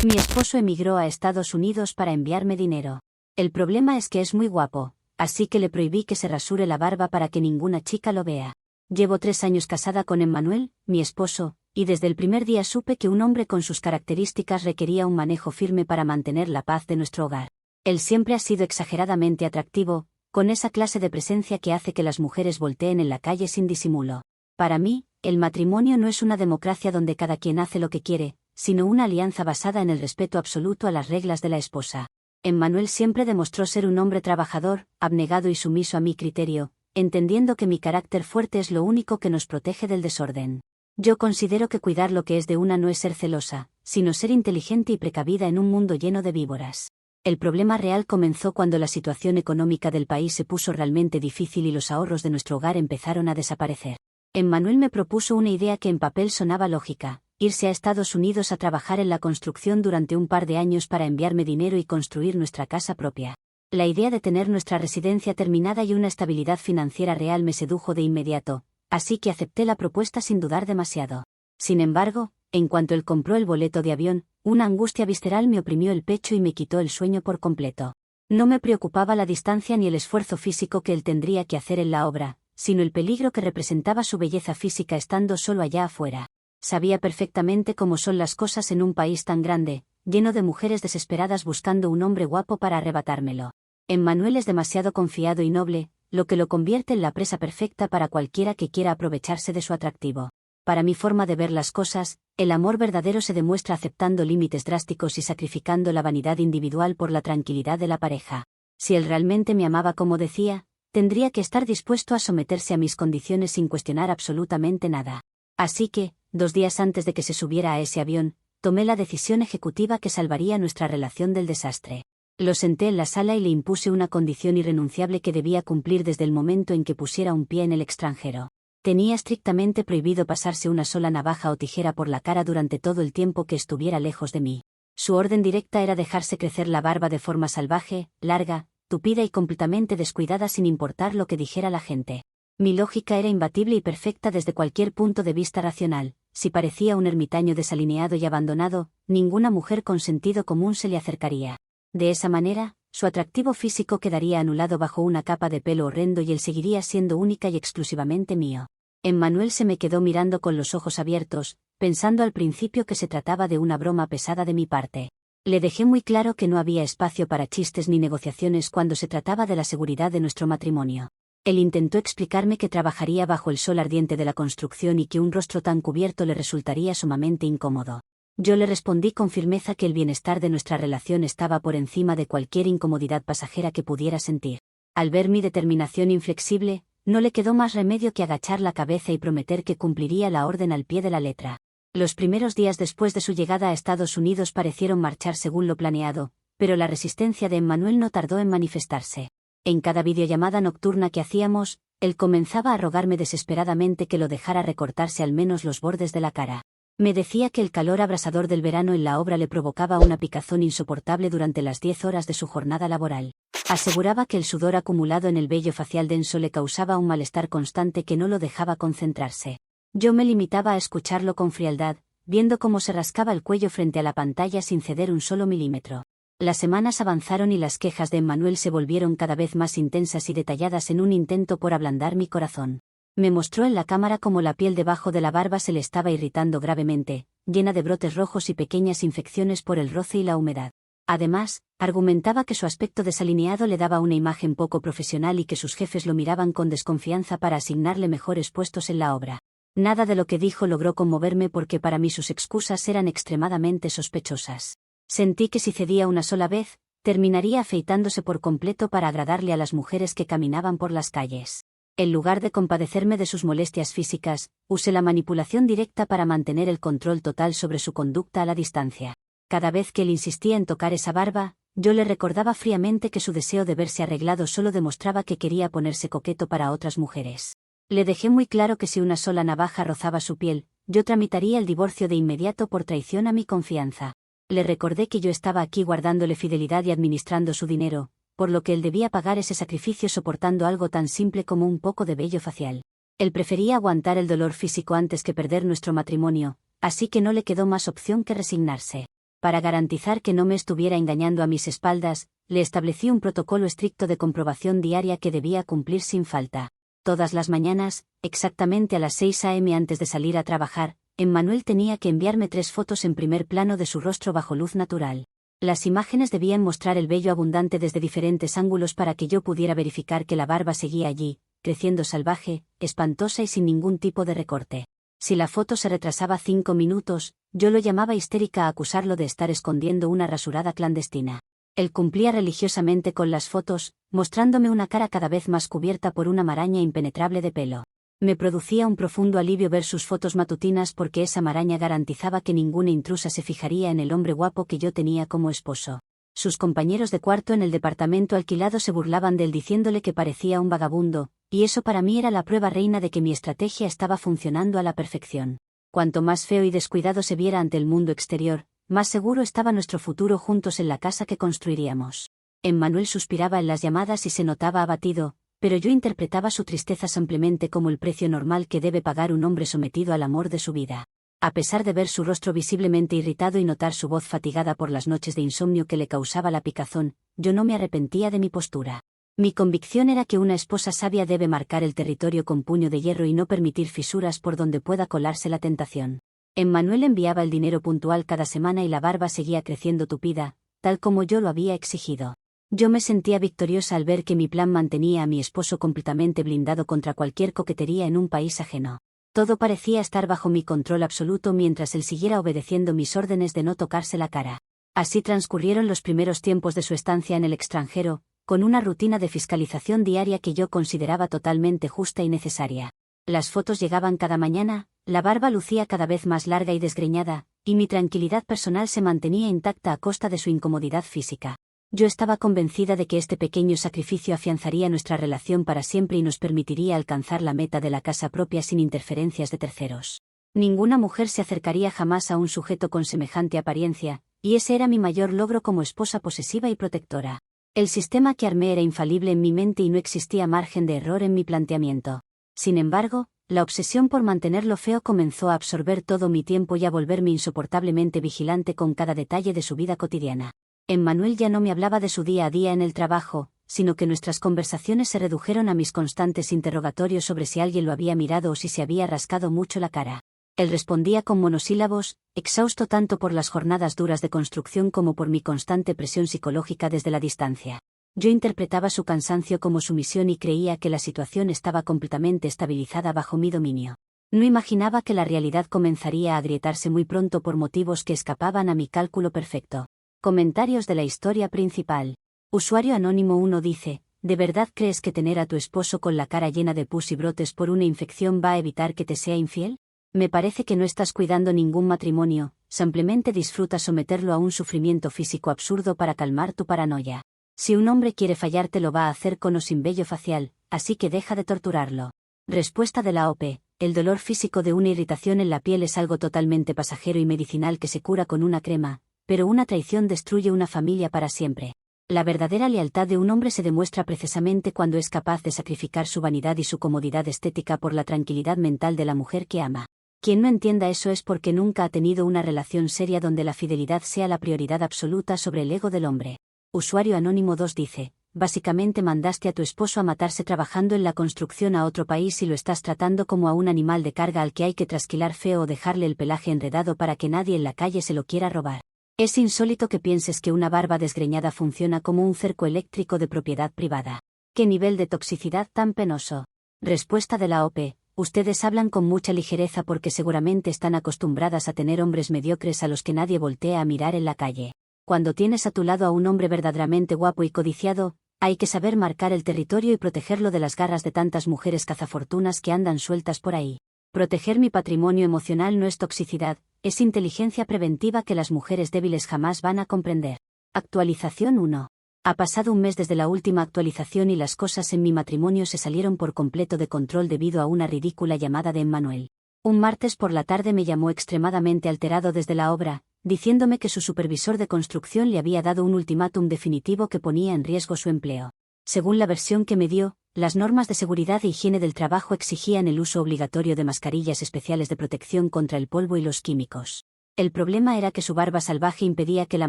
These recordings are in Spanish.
Mi esposo emigró a Estados Unidos para enviarme dinero. El problema es que es muy guapo, así que le prohibí que se rasure la barba para que ninguna chica lo vea. Llevo 3 años casada con Emmanuel, mi esposo, y desde el primer día supe que un hombre con sus características requería un manejo firme para mantener la paz de nuestro hogar. Él siempre ha sido exageradamente atractivo, con esa clase de presencia que hace que las mujeres volteen en la calle sin disimulo. Para mí, el matrimonio no es una democracia donde cada quien hace lo que quiere, sino una alianza basada en el respeto absoluto a las reglas de la esposa. Emmanuel siempre demostró ser un hombre trabajador, abnegado y sumiso a mi criterio, entendiendo que mi carácter fuerte es lo único que nos protege del desorden. Yo considero que cuidar lo que es de una no es ser celosa, sino ser inteligente y precavida en un mundo lleno de víboras. El problema real comenzó cuando la situación económica del país se puso realmente difícil y los ahorros de nuestro hogar empezaron a desaparecer. Emmanuel me propuso una idea que en papel sonaba lógica: irse a Estados Unidos a trabajar en la construcción durante un par de años para enviarme dinero y construir nuestra casa propia. La idea de tener nuestra residencia terminada y una estabilidad financiera real me sedujo de inmediato, así que acepté la propuesta sin dudar demasiado. Sin embargo, en cuanto él compró el boleto de avión, una angustia visceral me oprimió el pecho y me quitó el sueño por completo. No me preocupaba la distancia ni el esfuerzo físico que él tendría que hacer en la obra, sino el peligro que representaba su belleza física estando solo allá afuera. Sabía perfectamente cómo son las cosas en un país tan grande, lleno de mujeres desesperadas buscando un hombre guapo para arrebatármelo. Emmanuel es demasiado confiado y noble, lo que lo convierte en la presa perfecta para cualquiera que quiera aprovecharse de su atractivo. Para mi forma de ver las cosas, el amor verdadero se demuestra aceptando límites drásticos y sacrificando la vanidad individual por la tranquilidad de la pareja. Si él realmente me amaba como decía, tendría que estar dispuesto a someterse a mis condiciones sin cuestionar absolutamente nada. Así que, 2 días antes de que se subiera a ese avión, tomé la decisión ejecutiva que salvaría nuestra relación del desastre. Lo senté en la sala y le impuse una condición irrenunciable que debía cumplir desde el momento en que pusiera un pie en el extranjero. Tenía estrictamente prohibido pasarse una sola navaja o tijera por la cara durante todo el tiempo que estuviera lejos de mí. Su orden directa era dejarse crecer la barba de forma salvaje, larga, tupida y completamente descuidada sin importar lo que dijera la gente. Mi lógica era imbatible y perfecta desde cualquier punto de vista racional. Si parecía un ermitaño desalineado y abandonado, ninguna mujer con sentido común se le acercaría. De esa manera, su atractivo físico quedaría anulado bajo una capa de pelo horrendo y él seguiría siendo única y exclusivamente mío. Emmanuel se me quedó mirando con los ojos abiertos, pensando al principio que se trataba de una broma pesada de mi parte. Le dejé muy claro que no había espacio para chistes ni negociaciones cuando se trataba de la seguridad de nuestro matrimonio. Él intentó explicarme que trabajaría bajo el sol ardiente de la construcción y que un rostro tan cubierto le resultaría sumamente incómodo. Yo le respondí con firmeza que el bienestar de nuestra relación estaba por encima de cualquier incomodidad pasajera que pudiera sentir. Al ver mi determinación inflexible, no le quedó más remedio que agachar la cabeza y prometer que cumpliría la orden al pie de la letra. Los primeros días después de su llegada a Estados Unidos parecieron marchar según lo planeado, pero la resistencia de Emmanuel no tardó en manifestarse. En cada videollamada nocturna que hacíamos, él comenzaba a rogarme desesperadamente que lo dejara recortarse al menos los bordes de la cara. Me decía que el calor abrasador del verano en la obra le provocaba una picazón insoportable durante las 10 horas de su jornada laboral. Aseguraba que el sudor acumulado en el vello facial denso le causaba un malestar constante que no lo dejaba concentrarse. Yo me limitaba a escucharlo con frialdad, viendo cómo se rascaba el cuello frente a la pantalla sin ceder un solo milímetro. Las semanas avanzaron y las quejas de Emmanuel se volvieron cada vez más intensas y detalladas en un intento por ablandar mi corazón. Me mostró en la cámara cómo la piel debajo de la barba se le estaba irritando gravemente, llena de brotes rojos y pequeñas infecciones por el roce y la humedad. Además, argumentaba que su aspecto desalineado le daba una imagen poco profesional y que sus jefes lo miraban con desconfianza para asignarle mejores puestos en la obra. Nada de lo que dijo logró conmoverme porque para mí sus excusas eran extremadamente sospechosas. Sentí que si cedía una sola vez, terminaría afeitándose por completo para agradarle a las mujeres que caminaban por las calles. En lugar de compadecerme de sus molestias físicas, usé la manipulación directa para mantener el control total sobre su conducta a la distancia. Cada vez que él insistía en tocar esa barba, yo le recordaba fríamente que su deseo de verse arreglado solo demostraba que quería ponerse coqueto para otras mujeres. Le dejé muy claro que si una sola navaja rozaba su piel, yo tramitaría el divorcio de inmediato por traición a mi confianza. Le recordé que yo estaba aquí guardándole fidelidad y administrando su dinero, por lo que él debía pagar ese sacrificio soportando algo tan simple como un poco de vello facial. Él prefería aguantar el dolor físico antes que perder nuestro matrimonio, así que no le quedó más opción que resignarse. Para garantizar que no me estuviera engañando a mis espaldas, le establecí un protocolo estricto de comprobación diaria que debía cumplir sin falta. Todas las mañanas, exactamente a las 6 a.m. antes de salir a trabajar, Emmanuel tenía que enviarme 3 fotos en primer plano de su rostro bajo luz natural. Las imágenes debían mostrar el vello abundante desde diferentes ángulos para que yo pudiera verificar que la barba seguía allí, creciendo salvaje, espantosa y sin ningún tipo de recorte. Si la foto se retrasaba 5 minutos, yo lo llamaba histérica a acusarlo de estar escondiendo una rasurada clandestina. Él cumplía religiosamente con las fotos, mostrándome una cara cada vez más cubierta por una maraña impenetrable de pelo. Me producía un profundo alivio ver sus fotos matutinas porque esa maraña garantizaba que ninguna intrusa se fijaría en el hombre guapo que yo tenía como esposo. Sus compañeros de cuarto en el departamento alquilado se burlaban de él diciéndole que parecía un vagabundo, y eso para mí era la prueba reina de que mi estrategia estaba funcionando a la perfección. Cuanto más feo y descuidado se viera ante el mundo exterior, más seguro estaba nuestro futuro juntos en la casa que construiríamos. Emmanuel suspiraba en las llamadas y se notaba abatido, pero yo interpretaba su tristeza simplemente como el precio normal que debe pagar un hombre sometido al amor de su vida. A pesar de ver su rostro visiblemente irritado y notar su voz fatigada por las noches de insomnio que le causaba la picazón, yo no me arrepentía de mi postura. Mi convicción era que una esposa sabia debe marcar el territorio con puño de hierro y no permitir fisuras por donde pueda colarse la tentación. Emmanuel enviaba el dinero puntual cada semana y la barba seguía creciendo tupida, tal como yo lo había exigido. Yo me sentía victoriosa al ver que mi plan mantenía a mi esposo completamente blindado contra cualquier coquetería en un país ajeno. Todo parecía estar bajo mi control absoluto mientras él siguiera obedeciendo mis órdenes de no tocarse la cara. Así transcurrieron los primeros tiempos de su estancia en el extranjero, con una rutina de fiscalización diaria que yo consideraba totalmente justa y necesaria. Las fotos llegaban cada mañana, la barba lucía cada vez más larga y desgreñada, y mi tranquilidad personal se mantenía intacta a costa de su incomodidad física. Yo estaba convencida de que este pequeño sacrificio afianzaría nuestra relación para siempre y nos permitiría alcanzar la meta de la casa propia sin interferencias de terceros. Ninguna mujer se acercaría jamás a un sujeto con semejante apariencia, y ese era mi mayor logro como esposa posesiva y protectora. El sistema que armé era infalible en mi mente y no existía margen de error en mi planteamiento. Sin embargo, la obsesión por mantenerlo feo comenzó a absorber todo mi tiempo y a volverme insoportablemente vigilante con cada detalle de su vida cotidiana. Emmanuel ya no me hablaba de su día a día en el trabajo, sino que nuestras conversaciones se redujeron a mis constantes interrogatorios sobre si alguien lo había mirado o si se había rascado mucho la cara. Él respondía con monosílabos, exhausto tanto por las jornadas duras de construcción como por mi constante presión psicológica desde la distancia. Yo interpretaba su cansancio como sumisión y creía que la situación estaba completamente estabilizada bajo mi dominio. No imaginaba que la realidad comenzaría a agrietarse muy pronto por motivos que escapaban a mi cálculo perfecto. Comentarios de la historia principal. Usuario Anónimo 1 dice, ¿de verdad crees que tener a tu esposo con la cara llena de pus y brotes por una infección va a evitar que te sea infiel? Me parece que no estás cuidando ningún matrimonio, simplemente disfrutas someterlo a un sufrimiento físico absurdo para calmar tu paranoia. Si un hombre quiere fallarte lo va a hacer con o sin vello facial, así que deja de torturarlo. Respuesta de la OP. El dolor físico de una irritación en la piel es algo totalmente pasajero y medicinal que se cura con una crema, pero una traición destruye una familia para siempre. La verdadera lealtad de un hombre se demuestra precisamente cuando es capaz de sacrificar su vanidad y su comodidad estética por la tranquilidad mental de la mujer que ama. Quien no entienda eso es porque nunca ha tenido una relación seria donde la fidelidad sea la prioridad absoluta sobre el ego del hombre. Usuario Anónimo 2 dice, básicamente mandaste a tu esposo a matarse trabajando en la construcción a otro país y lo estás tratando como a un animal de carga al que hay que trasquilar feo o dejarle el pelaje enredado para que nadie en la calle se lo quiera robar. Es insólito que pienses que una barba desgreñada funciona como un cerco eléctrico de propiedad privada. ¿Qué nivel de toxicidad tan penoso? Respuesta de la OP. Ustedes hablan con mucha ligereza porque seguramente están acostumbradas a tener hombres mediocres a los que nadie voltea a mirar en la calle. Cuando tienes a tu lado a un hombre verdaderamente guapo y codiciado, hay que saber marcar el territorio y protegerlo de las garras de tantas mujeres cazafortunas que andan sueltas por ahí. Proteger mi patrimonio emocional no es toxicidad, es inteligencia preventiva que las mujeres débiles jamás van a comprender. Actualización 1. Ha pasado un mes desde la última actualización y las cosas en mi matrimonio se salieron por completo de control debido a una ridícula llamada de Emmanuel. Un martes por la tarde me llamó extremadamente alterado desde la obra, diciéndome que su supervisor de construcción le había dado un ultimátum definitivo que ponía en riesgo su empleo. Según la versión que me dio, las normas de seguridad e higiene del trabajo exigían el uso obligatorio de mascarillas especiales de protección contra el polvo y los químicos. El problema era que su barba salvaje impedía que la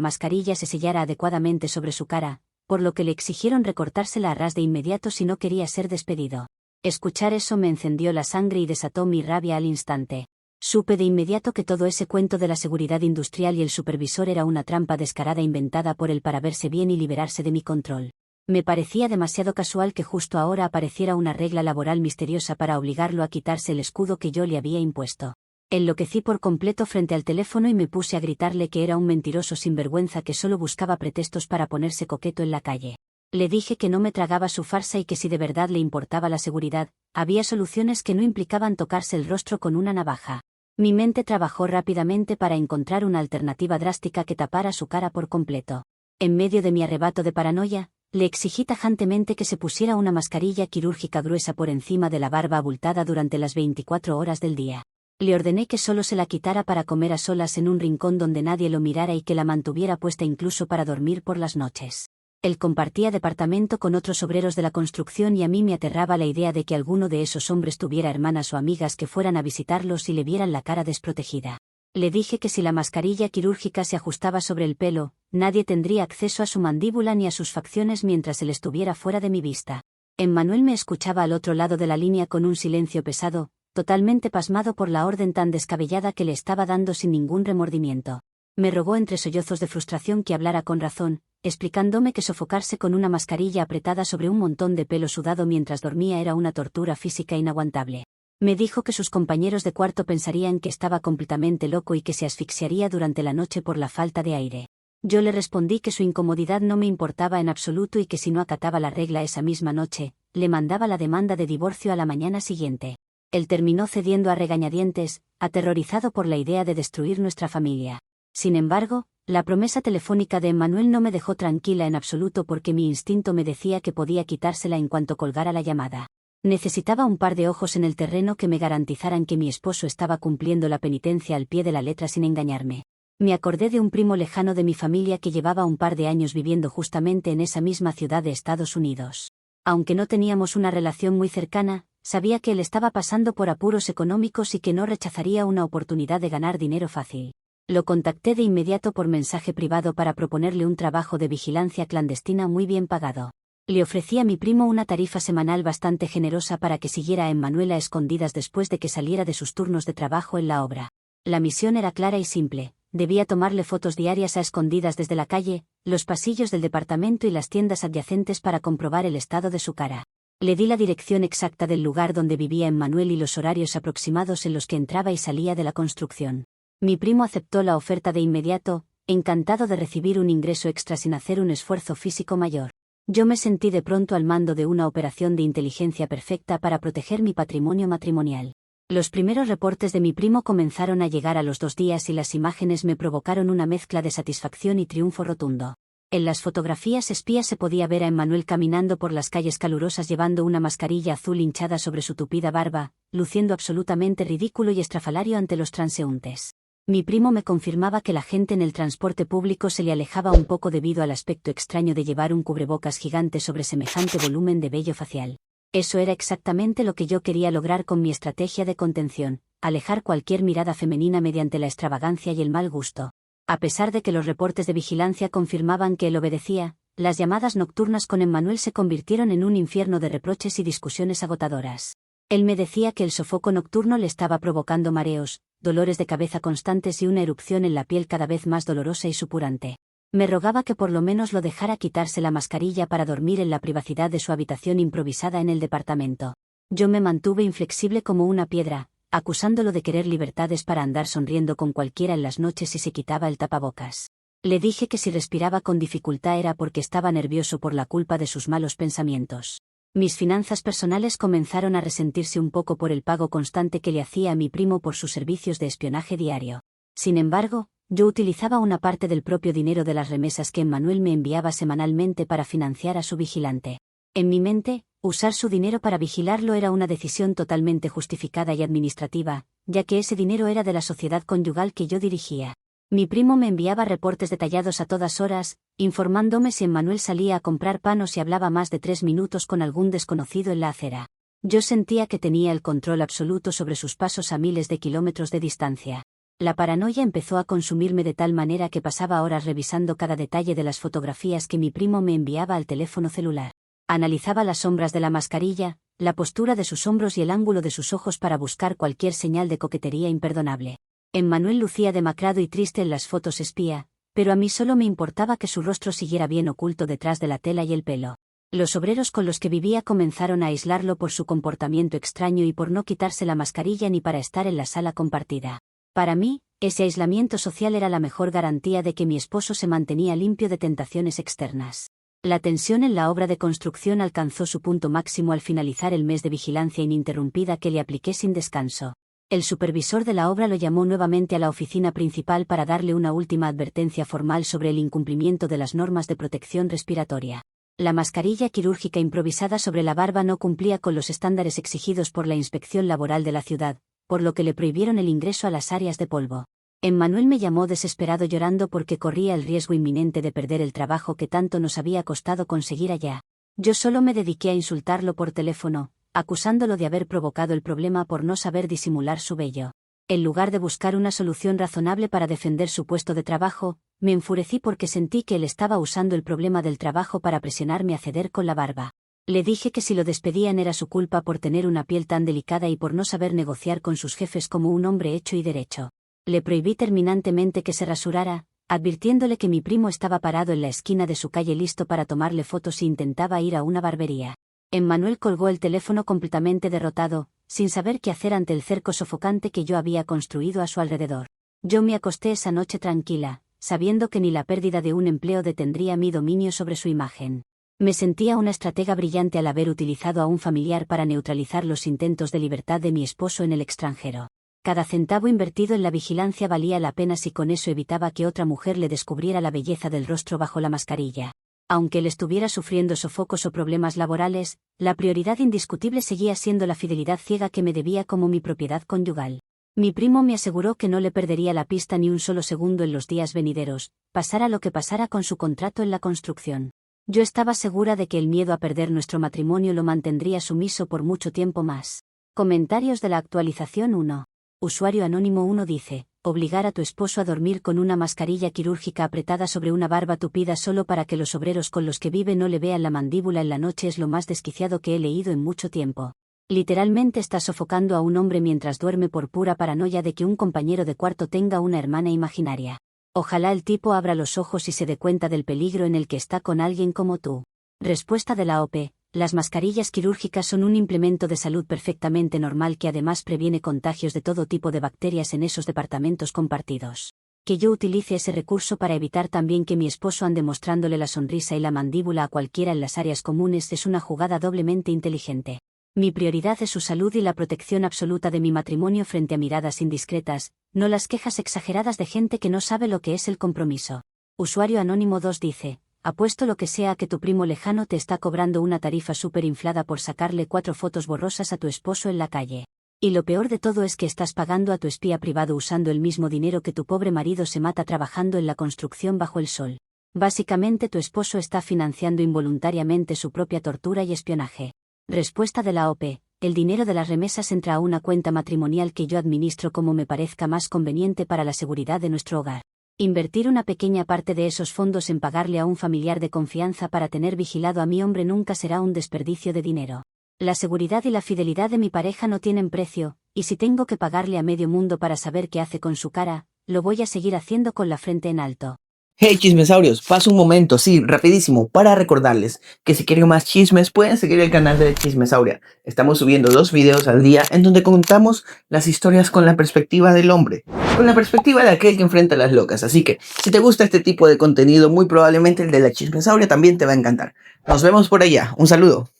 mascarilla se sellara adecuadamente sobre su cara, por lo que le exigieron recortársela a ras de inmediato si no quería ser despedido. Escuchar eso me encendió la sangre y desató mi rabia al instante. Supe de inmediato que todo ese cuento de la seguridad industrial y el supervisor era una trampa descarada inventada por él para verse bien y liberarse de mi control. Me parecía demasiado casual que justo ahora apareciera una regla laboral misteriosa para obligarlo a quitarse el escudo que yo le había impuesto. Enloquecí por completo frente al teléfono y me puse a gritarle que era un mentiroso sinvergüenza que solo buscaba pretextos para ponerse coqueto en la calle. Le dije que no me tragaba su farsa y que si de verdad le importaba la seguridad, había soluciones que no implicaban tocarse el rostro con una navaja. Mi mente trabajó rápidamente para encontrar una alternativa drástica que tapara su cara por completo. En medio de mi arrebato de paranoia, le exigí tajantemente que se pusiera una mascarilla quirúrgica gruesa por encima de la barba abultada durante las 24 horas del día. Le ordené que solo se la quitara para comer a solas en un rincón donde nadie lo mirara y que la mantuviera puesta incluso para dormir por las noches. Él compartía departamento con otros obreros de la construcción y a mí me aterraba la idea de que alguno de esos hombres tuviera hermanas o amigas que fueran a visitarlos y le vieran la cara desprotegida. Le dije que si la mascarilla quirúrgica se ajustaba sobre el pelo, nadie tendría acceso a su mandíbula ni a sus facciones mientras él estuviera fuera de mi vista. Emmanuel me escuchaba al otro lado de la línea con un silencio pesado, totalmente pasmado por la orden tan descabellada que le estaba dando sin ningún remordimiento. Me rogó entre sollozos de frustración que hablara con razón, explicándome que sofocarse con una mascarilla apretada sobre un montón de pelo sudado mientras dormía era una tortura física inaguantable. Me dijo que sus compañeros de cuarto pensarían que estaba completamente loco y que se asfixiaría durante la noche por la falta de aire. Yo le respondí que su incomodidad no me importaba en absoluto y que si no acataba la regla esa misma noche, le mandaba la demanda de divorcio a la mañana siguiente. Él terminó cediendo a regañadientes, aterrorizado por la idea de destruir nuestra familia. Sin embargo, la promesa telefónica de Emmanuel no me dejó tranquila en absoluto porque mi instinto me decía que podía quitársela en cuanto colgara la llamada. Necesitaba un par de ojos en el terreno que me garantizaran que mi esposo estaba cumpliendo la penitencia al pie de la letra sin engañarme. Me acordé de un primo lejano de mi familia que llevaba un par de años viviendo justamente en esa misma ciudad de Estados Unidos. Aunque no teníamos una relación muy cercana, sabía que él estaba pasando por apuros económicos y que no rechazaría una oportunidad de ganar dinero fácil. Lo contacté de inmediato por mensaje privado para proponerle un trabajo de vigilancia clandestina muy bien pagado. Le ofrecí a mi primo una tarifa semanal bastante generosa para que siguiera a Emmanuel a escondidas después de que saliera de sus turnos de trabajo en la obra. La misión era clara y simple. Debía tomarle fotos diarias a escondidas desde la calle, los pasillos del departamento y las tiendas adyacentes para comprobar el estado de su cara. Le di la dirección exacta del lugar donde vivía Emmanuel y los horarios aproximados en los que entraba y salía de la construcción. Mi primo aceptó la oferta de inmediato, encantado de recibir un ingreso extra sin hacer un esfuerzo físico mayor. Yo me sentí de pronto al mando de una operación de inteligencia perfecta para proteger mi patrimonio matrimonial. Los primeros reportes de mi primo comenzaron a llegar a los 2 días y las imágenes me provocaron una mezcla de satisfacción y triunfo rotundo. En las fotografías espías se podía ver a Emmanuel caminando por las calles calurosas llevando una mascarilla azul hinchada sobre su tupida barba, luciendo absolutamente ridículo y estrafalario ante los transeúntes. Mi primo me confirmaba que la gente en el transporte público se le alejaba un poco debido al aspecto extraño de llevar un cubrebocas gigante sobre semejante volumen de vello facial. Eso era exactamente lo que yo quería lograr con mi estrategia de contención, alejar cualquier mirada femenina mediante la extravagancia y el mal gusto. A pesar de que los reportes de vigilancia confirmaban que él obedecía, las llamadas nocturnas con Emmanuel se convirtieron en un infierno de reproches y discusiones agotadoras. Él me decía que el sofoco nocturno le estaba provocando mareos, dolores de cabeza constantes y una erupción en la piel cada vez más dolorosa y supurante. Me rogaba que por lo menos lo dejara quitarse la mascarilla para dormir en la privacidad de su habitación improvisada en el departamento. Yo me mantuve inflexible como una piedra, acusándolo de querer libertades para andar sonriendo con cualquiera en las noches si se quitaba el tapabocas. Le dije que si respiraba con dificultad era porque estaba nervioso por la culpa de sus malos pensamientos. Mis finanzas personales comenzaron a resentirse un poco por el pago constante que le hacía a mi primo por sus servicios de espionaje diario. Sin embargo, yo utilizaba una parte del propio dinero de las remesas que Emmanuel me enviaba semanalmente para financiar a su vigilante. En mi mente, usar su dinero para vigilarlo era una decisión totalmente justificada y administrativa, ya que ese dinero era de la sociedad conyugal que yo dirigía. Mi primo me enviaba reportes detallados a todas horas, informándome si Emmanuel salía a comprar pan o si hablaba más de 3 minutos con algún desconocido en la acera. Yo sentía que tenía el control absoluto sobre sus pasos a miles de kilómetros de distancia. La paranoia empezó a consumirme de tal manera que pasaba horas revisando cada detalle de las fotografías que mi primo me enviaba al teléfono celular. Analizaba las sombras de la mascarilla, la postura de sus hombros y el ángulo de sus ojos para buscar cualquier señal de coquetería imperdonable. Emmanuel lucía demacrado y triste en las fotos espía, pero a mí solo me importaba que su rostro siguiera bien oculto detrás de la tela y el pelo. Los obreros con los que vivía comenzaron a aislarlo por su comportamiento extraño y por no quitarse la mascarilla ni para estar en la sala compartida. Para mí, ese aislamiento social era la mejor garantía de que mi esposo se mantenía limpio de tentaciones externas. La tensión en la obra de construcción alcanzó su punto máximo al finalizar el mes de vigilancia ininterrumpida que le apliqué sin descanso. El supervisor de la obra lo llamó nuevamente a la oficina principal para darle una última advertencia formal sobre el incumplimiento de las normas de protección respiratoria. La mascarilla quirúrgica improvisada sobre la barba no cumplía con los estándares exigidos por la inspección laboral de la ciudad, por lo que le prohibieron el ingreso a las áreas de polvo. Emmanuel me llamó desesperado llorando porque corría el riesgo inminente de perder el trabajo que tanto nos había costado conseguir allá. Yo solo me dediqué a insultarlo por teléfono, acusándolo de haber provocado el problema por no saber disimular su vello. En lugar de buscar una solución razonable para defender su puesto de trabajo, me enfurecí porque sentí que él estaba usando el problema del trabajo para presionarme a ceder con la barba. Le dije que si lo despedían era su culpa por tener una piel tan delicada y por no saber negociar con sus jefes como un hombre hecho y derecho. Le prohibí terminantemente que se rasurara, advirtiéndole que mi primo estaba parado en la esquina de su calle listo para tomarle fotos si intentaba ir a una barbería. Emmanuel colgó el teléfono completamente derrotado, sin saber qué hacer ante el cerco sofocante que yo había construido a su alrededor. Yo me acosté esa noche tranquila, sabiendo que ni la pérdida de un empleo detendría mi dominio sobre su imagen. Me sentía una estratega brillante al haber utilizado a un familiar para neutralizar los intentos de libertad de mi esposo en el extranjero. Cada centavo invertido en la vigilancia valía la pena si con eso evitaba que otra mujer le descubriera la belleza del rostro bajo la mascarilla. Aunque él estuviera sufriendo sofocos o problemas laborales, la prioridad indiscutible seguía siendo la fidelidad ciega que me debía como mi propiedad conyugal. Mi primo me aseguró que no le perdería la pista ni un solo segundo en los días venideros, pasara lo que pasara con su contrato en la construcción. Yo estaba segura de que el miedo a perder nuestro matrimonio lo mantendría sumiso por mucho tiempo más. Comentarios de la actualización 1. Usuario anónimo 1 dice: obligar a tu esposo a dormir con una mascarilla quirúrgica apretada sobre una barba tupida solo para que los obreros con los que vive no le vean la mandíbula en la noche es lo más desquiciado que he leído en mucho tiempo. Literalmente está sofocando a un hombre mientras duerme por pura paranoia de que un compañero de cuarto tenga una hermana imaginaria. Ojalá el tipo abra los ojos y se dé cuenta del peligro en el que está con alguien como tú. Respuesta de la OP. Las mascarillas quirúrgicas son un implemento de salud perfectamente normal que además previene contagios de todo tipo de bacterias en esos departamentos compartidos. Que yo utilice ese recurso para evitar también que mi esposo ande mostrándole la sonrisa y la mandíbula a cualquiera en las áreas comunes es una jugada doblemente inteligente. Mi prioridad es su salud y la protección absoluta de mi matrimonio frente a miradas indiscretas, no las quejas exageradas de gente que no sabe lo que es el compromiso. Usuario anónimo 2 dice: apuesto lo que sea a que tu primo lejano te está cobrando una tarifa súper inflada por sacarle 4 fotos borrosas a tu esposo en la calle. Y lo peor de todo es que estás pagando a tu espía privado usando el mismo dinero que tu pobre marido se mata trabajando en la construcción bajo el sol. Básicamente tu esposo está financiando involuntariamente su propia tortura y espionaje. Respuesta de la OP. El dinero de las remesas entra a una cuenta matrimonial que yo administro como me parezca más conveniente para la seguridad de nuestro hogar. Invertir una pequeña parte de esos fondos en pagarle a un familiar de confianza para tener vigilado a mi hombre nunca será un desperdicio de dinero. La seguridad y la fidelidad de mi pareja no tienen precio, y si tengo que pagarle a medio mundo para saber qué hace con su cara, lo voy a seguir haciendo con la frente en alto. Hey chismesaurios, paso un momento, sí, rapidísimo, para recordarles que si quieren más chismes pueden seguir el canal de Chismesauria. Estamos subiendo 2 videos al día en donde contamos las historias con la perspectiva del hombre, con la perspectiva de aquel que enfrenta a las locas. Así que, si te gusta este tipo de contenido, muy probablemente el de la Chismesauria también te va a encantar. Nos vemos por allá, un saludo.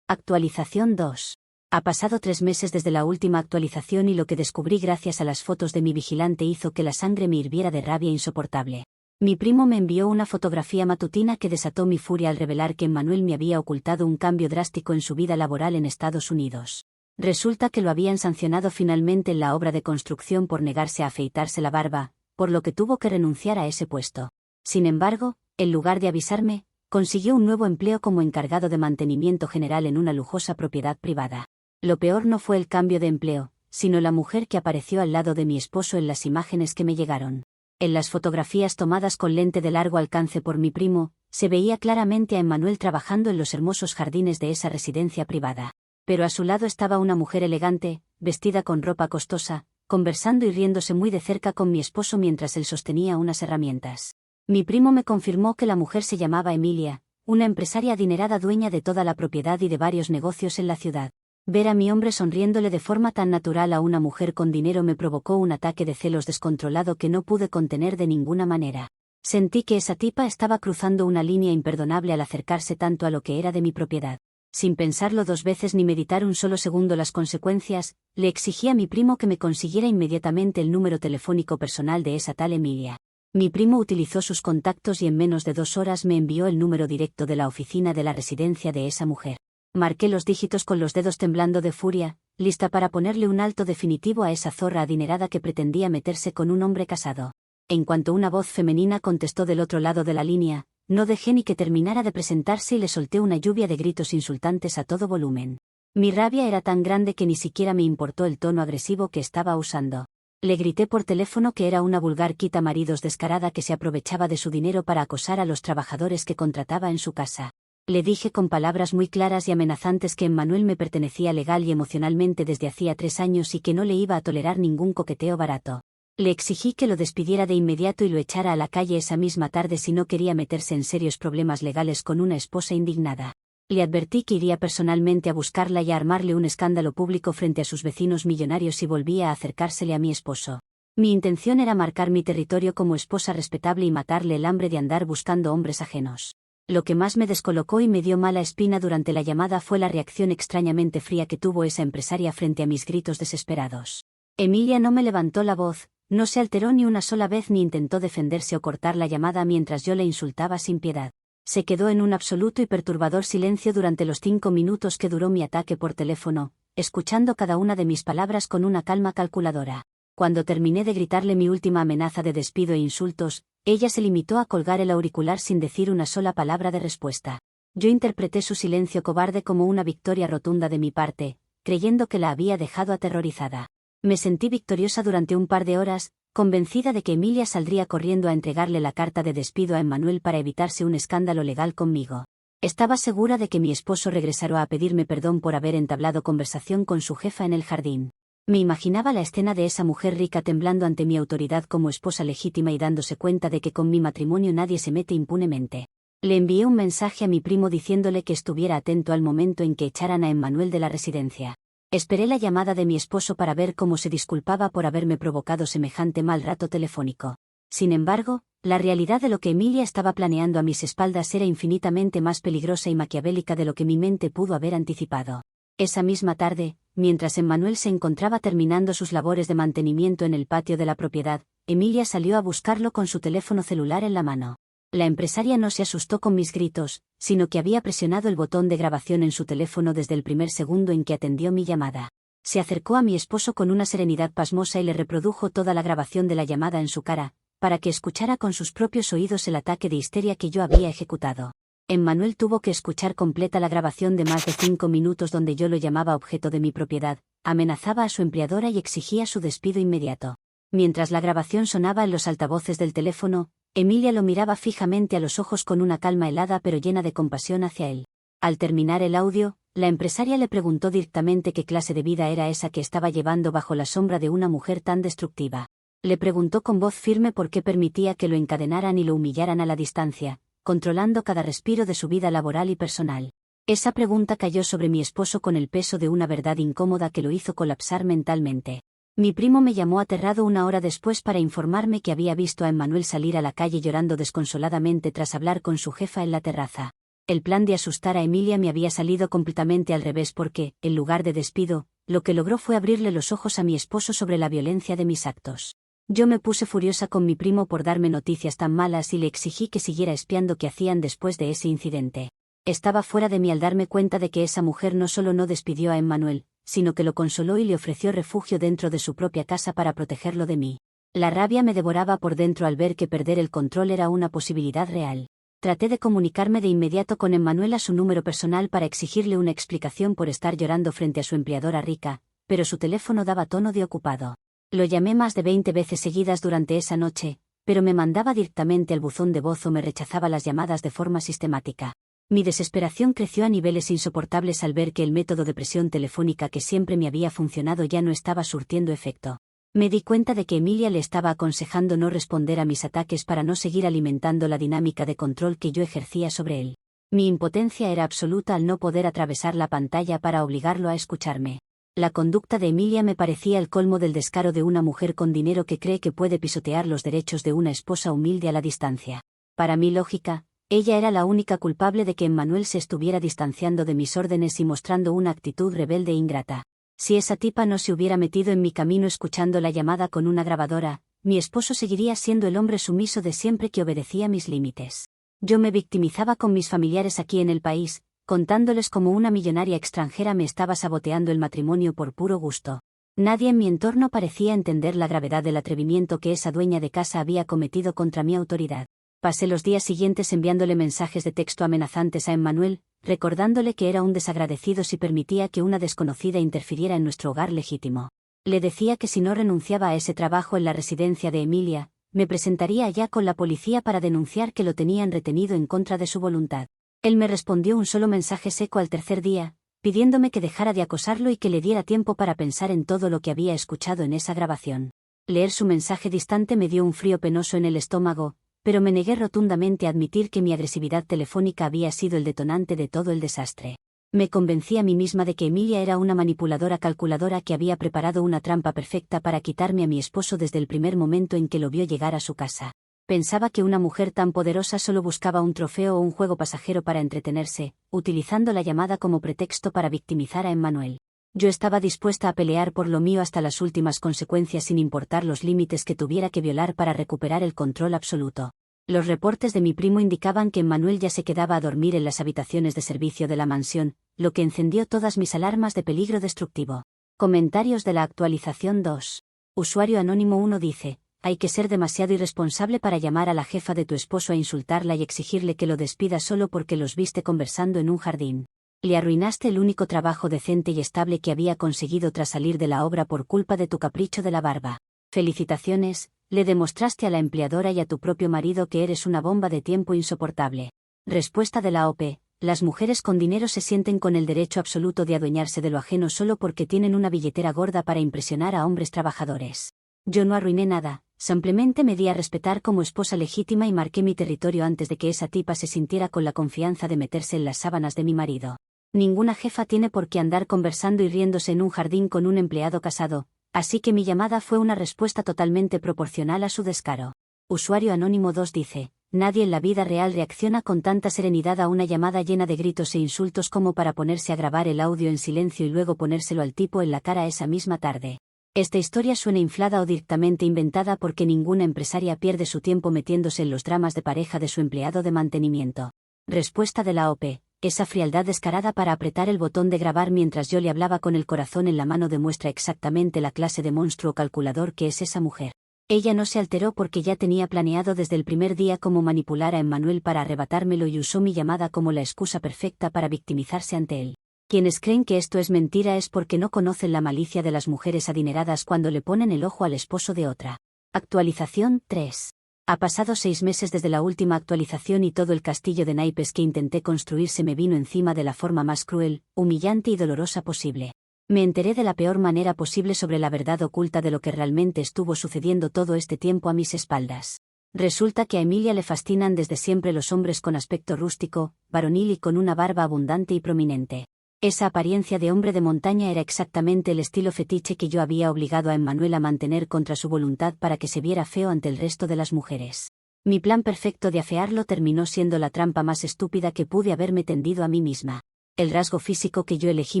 Actualización 2. Ha pasado 3 meses desde la última actualización y lo que descubrí gracias a las fotos de mi vigilante hizo que la sangre me hirviera de rabia insoportable. Mi primo me envió una fotografía matutina que desató mi furia al revelar que Emmanuel me había ocultado un cambio drástico en su vida laboral en Estados Unidos. Resulta que lo habían sancionado finalmente en la obra de construcción por negarse a afeitarse la barba, por lo que tuvo que renunciar a ese puesto. Sin embargo, en lugar de avisarme, consiguió un nuevo empleo como encargado de mantenimiento general en una lujosa propiedad privada. Lo peor no fue el cambio de empleo, sino la mujer que apareció al lado de mi esposo en las imágenes que me llegaron. En las fotografías tomadas con lente de largo alcance por mi primo, se veía claramente a Emmanuel trabajando en los hermosos jardines de esa residencia privada. Pero a su lado estaba una mujer elegante, vestida con ropa costosa, conversando y riéndose muy de cerca con mi esposo mientras él sostenía unas herramientas. Mi primo me confirmó que la mujer se llamaba Emilia, una empresaria adinerada dueña de toda la propiedad y de varios negocios en la ciudad. Ver a mi hombre sonriéndole de forma tan natural a una mujer con dinero me provocó un ataque de celos descontrolado que no pude contener de ninguna manera. Sentí que esa tipa estaba cruzando una línea imperdonable al acercarse tanto a lo que era de mi propiedad. Sin pensarlo dos veces ni meditar un solo segundo las consecuencias, le exigí a mi primo que me consiguiera inmediatamente el número telefónico personal de esa tal Emilia. Mi primo utilizó sus contactos y en menos de 2 horas me envió el número directo de la oficina de la residencia de esa mujer. Marqué los dígitos con los dedos temblando de furia, lista para ponerle un alto definitivo a esa zorra adinerada que pretendía meterse con un hombre casado. En cuanto una voz femenina contestó del otro lado de la línea, no dejé ni que terminara de presentarse y le solté una lluvia de gritos insultantes a todo volumen. Mi rabia era tan grande que ni siquiera me importó el tono agresivo que estaba usando. Le grité por teléfono que era una vulgar quitamaridos descarada que se aprovechaba de su dinero para acosar a los trabajadores que contrataba en su casa. Le dije con palabras muy claras y amenazantes que Emmanuel me pertenecía legal y emocionalmente desde hacía 3 años y que no le iba a tolerar ningún coqueteo barato. Le exigí que lo despidiera de inmediato y lo echara a la calle esa misma tarde si no quería meterse en serios problemas legales con una esposa indignada. Le advertí que iría personalmente a buscarla y a armarle un escándalo público frente a sus vecinos millonarios si volvía a acercársele a mi esposo. Mi intención era marcar mi territorio como esposa respetable y matarle el hambre de andar buscando hombres ajenos. Lo que más me descolocó y me dio mala espina durante la llamada fue la reacción extrañamente fría que tuvo esa empresaria frente a mis gritos desesperados. Emilia no me levantó la voz, no se alteró ni una sola vez ni intentó defenderse o cortar la llamada mientras yo le insultaba sin piedad. Se quedó en un absoluto y perturbador silencio durante los 5 minutos que duró mi ataque por teléfono, escuchando cada una de mis palabras con una calma calculadora. Cuando terminé de gritarle mi última amenaza de despido e insultos, ella se limitó a colgar el auricular sin decir una sola palabra de respuesta. Yo interpreté su silencio cobarde como una victoria rotunda de mi parte, creyendo que la había dejado aterrorizada. Me sentí victoriosa durante un par de horas, convencida de que Emilia saldría corriendo a entregarle la carta de despido a Emmanuel para evitarse un escándalo legal conmigo. Estaba segura de que mi esposo regresaría a pedirme perdón por haber entablado conversación con su jefa en el jardín. Me imaginaba la escena de esa mujer rica temblando ante mi autoridad como esposa legítima y dándose cuenta de que con mi matrimonio nadie se mete impunemente. Le envié un mensaje a mi primo diciéndole que estuviera atento al momento en que echaran a Emmanuel de la residencia. Esperé la llamada de mi esposo para ver cómo se disculpaba por haberme provocado semejante mal rato telefónico. Sin embargo, la realidad de lo que Emilia estaba planeando a mis espaldas era infinitamente más peligrosa y maquiavélica de lo que mi mente pudo haber anticipado. Esa misma tarde, mientras Emmanuel se encontraba terminando sus labores de mantenimiento en el patio de la propiedad, Emilia salió a buscarlo con su teléfono celular en la mano. La empresaria no se asustó con mis gritos, sino que había presionado el botón de grabación en su teléfono desde el primer segundo en que atendió mi llamada. Se acercó a mi esposo con una serenidad pasmosa y le reprodujo toda la grabación de la llamada en su cara, para que escuchara con sus propios oídos el ataque de histeria que yo había ejecutado. Emmanuel tuvo que escuchar completa la grabación de más de 5 minutos donde yo lo llamaba objeto de mi propiedad, amenazaba a su empleadora y exigía su despido inmediato. Mientras la grabación sonaba en los altavoces del teléfono, Emilia lo miraba fijamente a los ojos con una calma helada pero llena de compasión hacia él. Al terminar el audio, la empresaria le preguntó directamente qué clase de vida era esa que estaba llevando bajo la sombra de una mujer tan destructiva. Le preguntó con voz firme por qué permitía que lo encadenaran y lo humillaran a la distancia, controlando cada respiro de su vida laboral y personal. Esa pregunta cayó sobre mi esposo con el peso de una verdad incómoda que lo hizo colapsar mentalmente. Mi primo me llamó aterrado 1 hora después para informarme que había visto a Emmanuel salir a la calle llorando desconsoladamente tras hablar con su jefa en la terraza. El plan de asustar a Emilia me había salido completamente al revés porque, en lugar de despido, lo que logró fue abrirle los ojos a mi esposo sobre la violencia de mis actos. Yo me puse furiosa con mi primo por darme noticias tan malas y le exigí que siguiera espiando qué hacían después de ese incidente. Estaba fuera de mí al darme cuenta de que esa mujer no solo no despidió a Emmanuel, sino que lo consoló y le ofreció refugio dentro de su propia casa para protegerlo de mí. La rabia me devoraba por dentro al ver que perder el control era una posibilidad real. Traté de comunicarme de inmediato con Emmanuel a su número personal para exigirle una explicación por estar llorando frente a su empleadora rica, pero su teléfono daba tono de ocupado. Lo llamé más de 20 veces seguidas durante esa noche, pero me mandaba directamente al buzón de voz o me rechazaba las llamadas de forma sistemática. Mi desesperación creció a niveles insoportables al ver que el método de presión telefónica que siempre me había funcionado ya no estaba surtiendo efecto. Me di cuenta de que Emilia le estaba aconsejando no responder a mis ataques para no seguir alimentando la dinámica de control que yo ejercía sobre él. Mi impotencia era absoluta al no poder atravesar la pantalla para obligarlo a escucharme. La conducta de Emilia me parecía el colmo del descaro de una mujer con dinero que cree que puede pisotear los derechos de una esposa humilde a la distancia. Para mi lógica, ella era la única culpable de que Emmanuel se estuviera distanciando de mis órdenes y mostrando una actitud rebelde e ingrata. Si esa tipa no se hubiera metido en mi camino escuchando la llamada con una grabadora, mi esposo seguiría siendo el hombre sumiso de siempre que obedecía mis límites. Yo me victimizaba con mis familiares aquí en el país, contándoles cómo una millonaria extranjera me estaba saboteando el matrimonio por puro gusto. Nadie en mi entorno parecía entender la gravedad del atrevimiento que esa dueña de casa había cometido contra mi autoridad. Pasé los días siguientes enviándole mensajes de texto amenazantes a Emmanuel, recordándole que era un desagradecido si permitía que una desconocida interfiriera en nuestro hogar legítimo. Le decía que si no renunciaba a ese trabajo en la residencia de Emilia, me presentaría allá con la policía para denunciar que lo tenían retenido en contra de su voluntad. Él me respondió un solo mensaje seco al tercer día, pidiéndome que dejara de acosarlo y que le diera tiempo para pensar en todo lo que había escuchado en esa grabación. Leer su mensaje distante me dio un frío penoso en el estómago, pero me negué rotundamente a admitir que mi agresividad telefónica había sido el detonante de todo el desastre. Me convencí a mí misma de que Emilia era una manipuladora calculadora que había preparado una trampa perfecta para quitarme a mi esposo desde el primer momento en que lo vio llegar a su casa. Pensaba que una mujer tan poderosa solo buscaba un trofeo o un juego pasajero para entretenerse, utilizando la llamada como pretexto para victimizar a Emmanuel. Yo estaba dispuesta a pelear por lo mío hasta las últimas consecuencias sin importar los límites que tuviera que violar para recuperar el control absoluto. Los reportes de mi primo indicaban que Emmanuel ya se quedaba a dormir en las habitaciones de servicio de la mansión, lo que encendió todas mis alarmas de peligro destructivo. Comentarios de la actualización 2. Usuario anónimo 1 dice: hay que ser demasiado irresponsable para llamar a la jefa de tu esposo a insultarla y exigirle que lo despida solo porque los viste conversando en un jardín. Le arruinaste el único trabajo decente y estable que había conseguido tras salir de la obra por culpa de tu capricho de la barba. Felicitaciones, le demostraste a la empleadora y a tu propio marido que eres una bomba de tiempo insoportable. Respuesta de la OP: las mujeres con dinero se sienten con el derecho absoluto de adueñarse de lo ajeno solo porque tienen una billetera gorda para impresionar a hombres trabajadores. Yo no arruiné nada, simplemente me di a respetar como esposa legítima y marqué mi territorio antes de que esa tipa se sintiera con la confianza de meterse en las sábanas de mi marido. Ninguna jefa tiene por qué andar conversando y riéndose en un jardín con un empleado casado, así que mi llamada fue una respuesta totalmente proporcional a su descaro. Usuario anónimo 2 dice: nadie en la vida real reacciona con tanta serenidad a una llamada llena de gritos e insultos como para ponerse a grabar el audio en silencio y luego ponérselo al tipo en la cara esa misma tarde. Esta historia suena inflada o directamente inventada porque ninguna empresaria pierde su tiempo metiéndose en los dramas de pareja de su empleado de mantenimiento. Respuesta de la OP: esa frialdad descarada para apretar el botón de grabar mientras yo le hablaba con el corazón en la mano demuestra exactamente la clase de monstruo calculador que es esa mujer. Ella no se alteró porque ya tenía planeado desde el primer día cómo manipular a Emmanuel para arrebatármelo y usó mi llamada como la excusa perfecta para victimizarse ante él. Quienes creen que esto es mentira es porque no conocen la malicia de las mujeres adineradas cuando le ponen el ojo al esposo de otra. Actualización 3. Ha pasado 6 meses desde la última actualización y todo el castillo de naipes que intenté construir se me vino encima de la forma más cruel, humillante y dolorosa posible. Me enteré de la peor manera posible sobre la verdad oculta de lo que realmente estuvo sucediendo todo este tiempo a mis espaldas. Resulta que a Emilia le fascinan desde siempre los hombres con aspecto rústico, varonil y con una barba abundante y prominente. Esa apariencia de hombre de montaña era exactamente el estilo fetiche que yo había obligado a Emmanuel a mantener contra su voluntad para que se viera feo ante el resto de las mujeres. Mi plan perfecto de afearlo terminó siendo la trampa más estúpida que pude haberme tendido a mí misma. El rasgo físico que yo elegí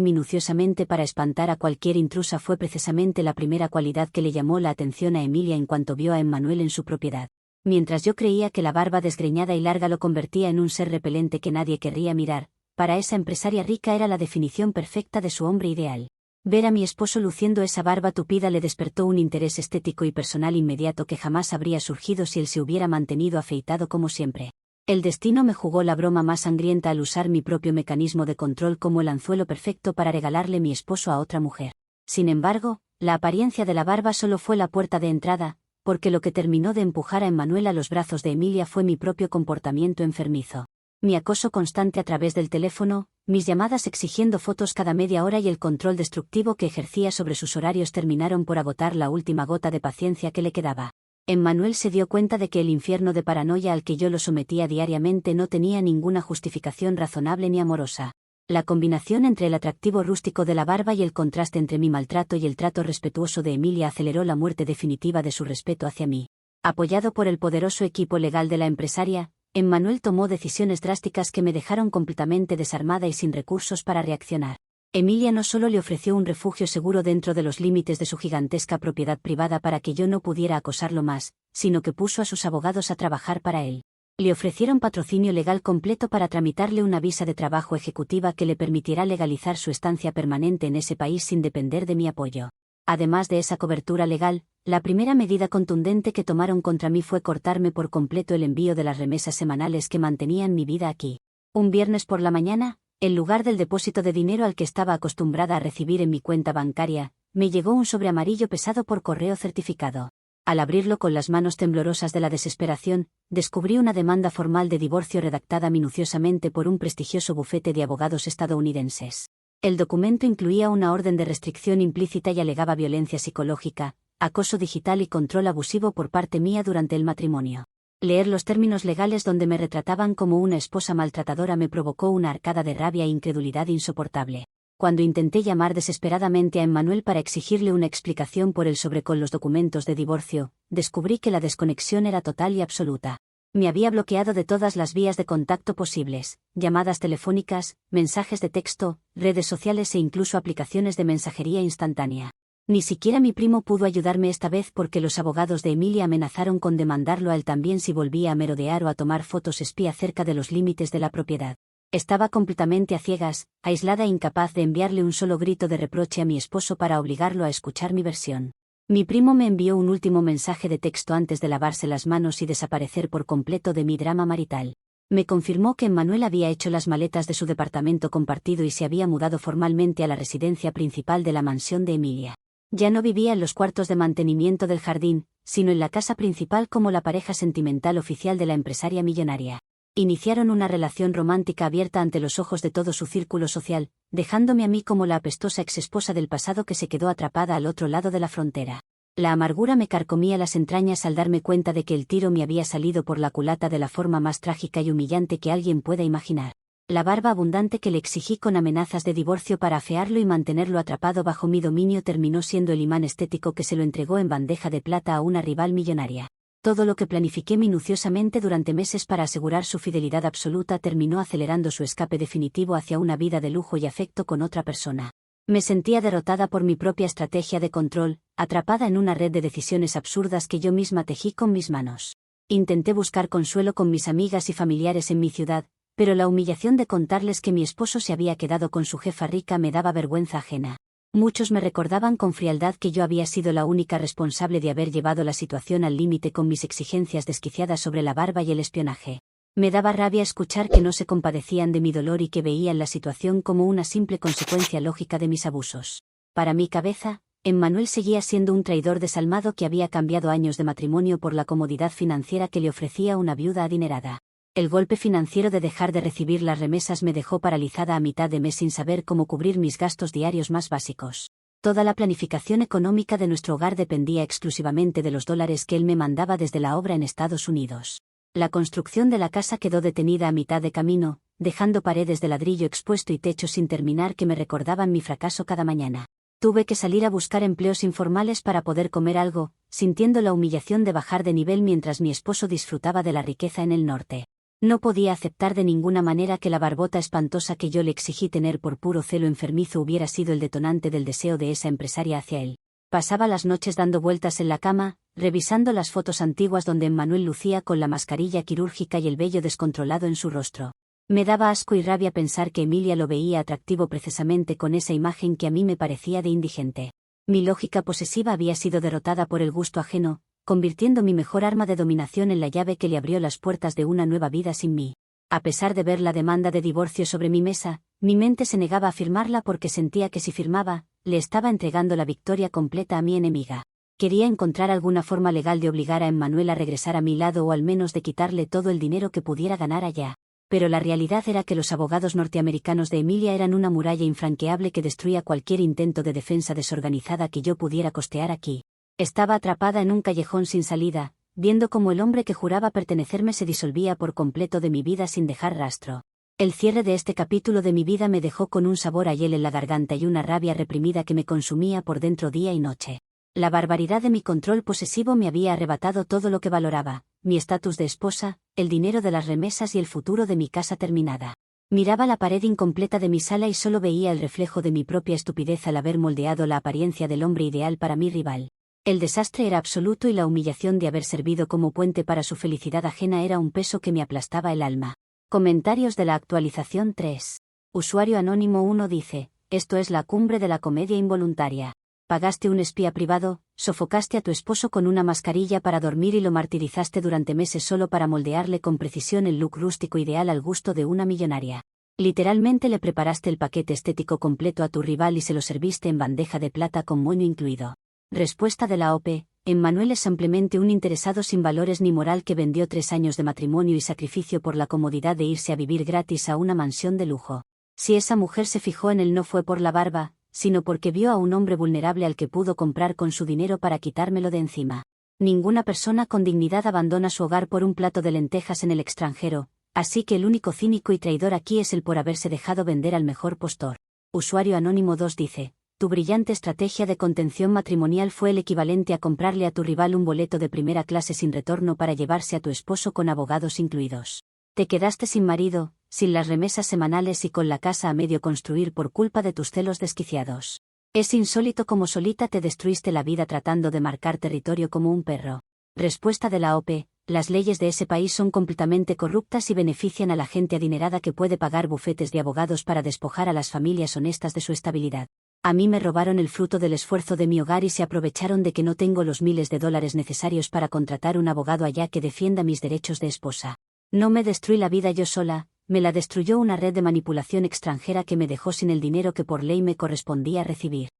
minuciosamente para espantar a cualquier intrusa fue precisamente la primera cualidad que le llamó la atención a Emilia en cuanto vio a Emmanuel en su propiedad. Mientras yo creía que la barba desgreñada y larga lo convertía en un ser repelente que nadie querría mirar, para esa empresaria rica era la definición perfecta de su hombre ideal. Ver a mi esposo luciendo esa barba tupida le despertó un interés estético y personal inmediato que jamás habría surgido si él se hubiera mantenido afeitado como siempre. El destino me jugó la broma más sangrienta al usar mi propio mecanismo de control como el anzuelo perfecto para regalarle mi esposo a otra mujer. Sin embargo, la apariencia de la barba solo fue la puerta de entrada, porque lo que terminó de empujar a Emmanuel a los brazos de Emilia fue mi propio comportamiento enfermizo. Mi acoso constante a través del teléfono, mis llamadas exigiendo fotos cada media hora y el control destructivo que ejercía sobre sus horarios terminaron por agotar la última gota de paciencia que le quedaba. Emmanuel se dio cuenta de que el infierno de paranoia al que yo lo sometía diariamente no tenía ninguna justificación razonable ni amorosa. La combinación entre el atractivo rústico de la barba y el contraste entre mi maltrato y el trato respetuoso de Emilia aceleró la muerte definitiva de su respeto hacia mí. Apoyado por el poderoso equipo legal de la empresaria, Emmanuel tomó decisiones drásticas que me dejaron completamente desarmada y sin recursos para reaccionar. Emilia no solo le ofreció un refugio seguro dentro de los límites de su gigantesca propiedad privada para que yo no pudiera acosarlo más, sino que puso a sus abogados a trabajar para él. Le ofrecieron patrocinio legal completo para tramitarle una visa de trabajo ejecutiva que le permitirá legalizar su estancia permanente en ese país sin depender de mi apoyo. Además de esa cobertura legal, la primera medida contundente que tomaron contra mí fue cortarme por completo el envío de las remesas semanales que mantenían mi vida aquí. Un viernes por la mañana, en lugar del depósito de dinero al que estaba acostumbrada a recibir en mi cuenta bancaria, me llegó un sobre amarillo pesado por correo certificado. Al abrirlo con las manos temblorosas de la desesperación, descubrí una demanda formal de divorcio redactada minuciosamente por un prestigioso bufete de abogados estadounidenses. El documento incluía una orden de restricción implícita y alegaba violencia psicológica, acoso digital y control abusivo por parte mía durante el matrimonio. Leer los términos legales donde me retrataban como una esposa maltratadora me provocó una arcada de rabia e incredulidad insoportable. Cuando intenté llamar desesperadamente a Emmanuel para exigirle una explicación por el sobre con los documentos de divorcio, descubrí que la desconexión era total y absoluta. Me había bloqueado de todas las vías de contacto posibles, llamadas telefónicas, mensajes de texto, redes sociales e incluso aplicaciones de mensajería instantánea. Ni siquiera mi primo pudo ayudarme esta vez porque los abogados de Emilia amenazaron con demandarlo a él también si volvía a merodear o a tomar fotos espía cerca de los límites de la propiedad. Estaba completamente a ciegas, aislada e incapaz de enviarle un solo grito de reproche a mi esposo para obligarlo a escuchar mi versión. Mi primo me envió un último mensaje de texto antes de lavarse las manos y desaparecer por completo de mi drama marital. Me confirmó que Emmanuel había hecho las maletas de su departamento compartido y se había mudado formalmente a la residencia principal de la mansión de Emilia. Ya no vivía en los cuartos de mantenimiento del jardín, sino en la casa principal como la pareja sentimental oficial de la empresaria millonaria. Iniciaron una relación romántica abierta ante los ojos de todo su círculo social, dejándome a mí como la apestosa exesposa del pasado que se quedó atrapada al otro lado de la frontera. La amargura me carcomía las entrañas al darme cuenta de que el tiro me había salido por la culata de la forma más trágica y humillante que alguien pueda imaginar. La barba abundante que le exigí con amenazas de divorcio para afearlo y mantenerlo atrapado bajo mi dominio terminó siendo el imán estético que se lo entregó en bandeja de plata a una rival millonaria. Todo lo que planifiqué minuciosamente durante meses para asegurar su fidelidad absoluta terminó acelerando su escape definitivo hacia una vida de lujo y afecto con otra persona. Me sentía derrotada por mi propia estrategia de control, atrapada en una red de decisiones absurdas que yo misma tejí con mis manos. Intenté buscar consuelo con mis amigas y familiares en mi ciudad, pero la humillación de contarles que mi esposo se había quedado con su jefa rica me daba vergüenza ajena. Muchos me recordaban con frialdad que yo había sido la única responsable de haber llevado la situación al límite con mis exigencias desquiciadas sobre la barba y el espionaje. Me daba rabia escuchar que no se compadecían de mi dolor y que veían la situación como una simple consecuencia lógica de mis abusos. Para mi cabeza, Emmanuel seguía siendo un traidor desalmado que había cambiado años de matrimonio por la comodidad financiera que le ofrecía una viuda adinerada. El golpe financiero de dejar de recibir las remesas me dejó paralizada a mitad de mes sin saber cómo cubrir mis gastos diarios más básicos. Toda la planificación económica de nuestro hogar dependía exclusivamente de los dólares que él me mandaba desde la obra en Estados Unidos. La construcción de la casa quedó detenida a mitad de camino, dejando paredes de ladrillo expuesto y techo sin terminar que me recordaban mi fracaso cada mañana. Tuve que salir a buscar empleos informales para poder comer algo, sintiendo la humillación de bajar de nivel mientras mi esposo disfrutaba de la riqueza en el norte. No podía aceptar de ninguna manera que la barbota espantosa que yo le exigí tener por puro celo enfermizo hubiera sido el detonante del deseo de esa empresaria hacia él. Pasaba las noches dando vueltas en la cama, revisando las fotos antiguas donde Emmanuel lucía con la mascarilla quirúrgica y el vello descontrolado en su rostro. Me daba asco y rabia pensar que Emilia lo veía atractivo precisamente con esa imagen que a mí me parecía de indigente. Mi lógica posesiva había sido derrotada por el gusto ajeno, convirtiendo mi mejor arma de dominación en la llave que le abrió las puertas de una nueva vida sin mí. A pesar de ver la demanda de divorcio sobre mi mesa, mi mente se negaba a firmarla porque sentía que si firmaba, le estaba entregando la victoria completa a mi enemiga. Quería encontrar alguna forma legal de obligar a Emmanuel a regresar a mi lado o al menos de quitarle todo el dinero que pudiera ganar allá. Pero la realidad era que los abogados norteamericanos de Emilia eran una muralla infranqueable que destruía cualquier intento de defensa desorganizada que yo pudiera costear aquí. Estaba atrapada en un callejón sin salida, viendo cómo el hombre que juraba pertenecerme se disolvía por completo de mi vida sin dejar rastro. El cierre de este capítulo de mi vida me dejó con un sabor a hiel en la garganta y una rabia reprimida que me consumía por dentro día y noche. La barbaridad de mi control posesivo me había arrebatado todo lo que valoraba, mi estatus de esposa, el dinero de las remesas y el futuro de mi casa terminada. Miraba la pared incompleta de mi sala y solo veía el reflejo de mi propia estupidez al haber moldeado la apariencia del hombre ideal para mi rival. El desastre era absoluto y la humillación de haber servido como puente para su felicidad ajena era un peso que me aplastaba el alma. Comentarios de la actualización 3. Usuario anónimo 1 dice, esto es la cumbre de la comedia involuntaria. Pagaste un espía privado, sofocaste a tu esposo con una mascarilla para dormir y lo martirizaste durante meses solo para moldearle con precisión el look rústico ideal al gusto de una millonaria. Literalmente le preparaste el paquete estético completo a tu rival y se lo serviste en bandeja de plata con moño incluido. Respuesta de la OP. Emmanuel es simplemente un interesado sin valores ni moral que vendió 3 años de matrimonio y sacrificio por la comodidad de irse a vivir gratis a una mansión de lujo. Si esa mujer se fijó en él no fue por la barba, sino porque vio a un hombre vulnerable al que pudo comprar con su dinero para quitármelo de encima. Ninguna persona con dignidad abandona su hogar por un plato de lentejas en el extranjero, así que el único cínico y traidor aquí es él por haberse dejado vender al mejor postor. Usuario anónimo 2 dice, tu brillante estrategia de contención matrimonial fue el equivalente a comprarle a tu rival un boleto de primera clase sin retorno para llevarse a tu esposo con abogados incluidos. Te quedaste sin marido, sin las remesas semanales y con la casa a medio construir por culpa de tus celos desquiciados. Es insólito cómo solita te destruiste la vida tratando de marcar territorio como un perro. Respuesta de la OP. Las leyes de ese país son completamente corruptas y benefician a la gente adinerada que puede pagar bufetes de abogados para despojar a las familias honestas de su estabilidad. A mí me robaron el fruto del esfuerzo de mi hogar y se aprovecharon de que no tengo los miles de dólares necesarios para contratar un abogado allá que defienda mis derechos de esposa. No me destruí la vida yo sola, me la destruyó una red de manipulación extranjera que me dejó sin el dinero que por ley me correspondía recibir.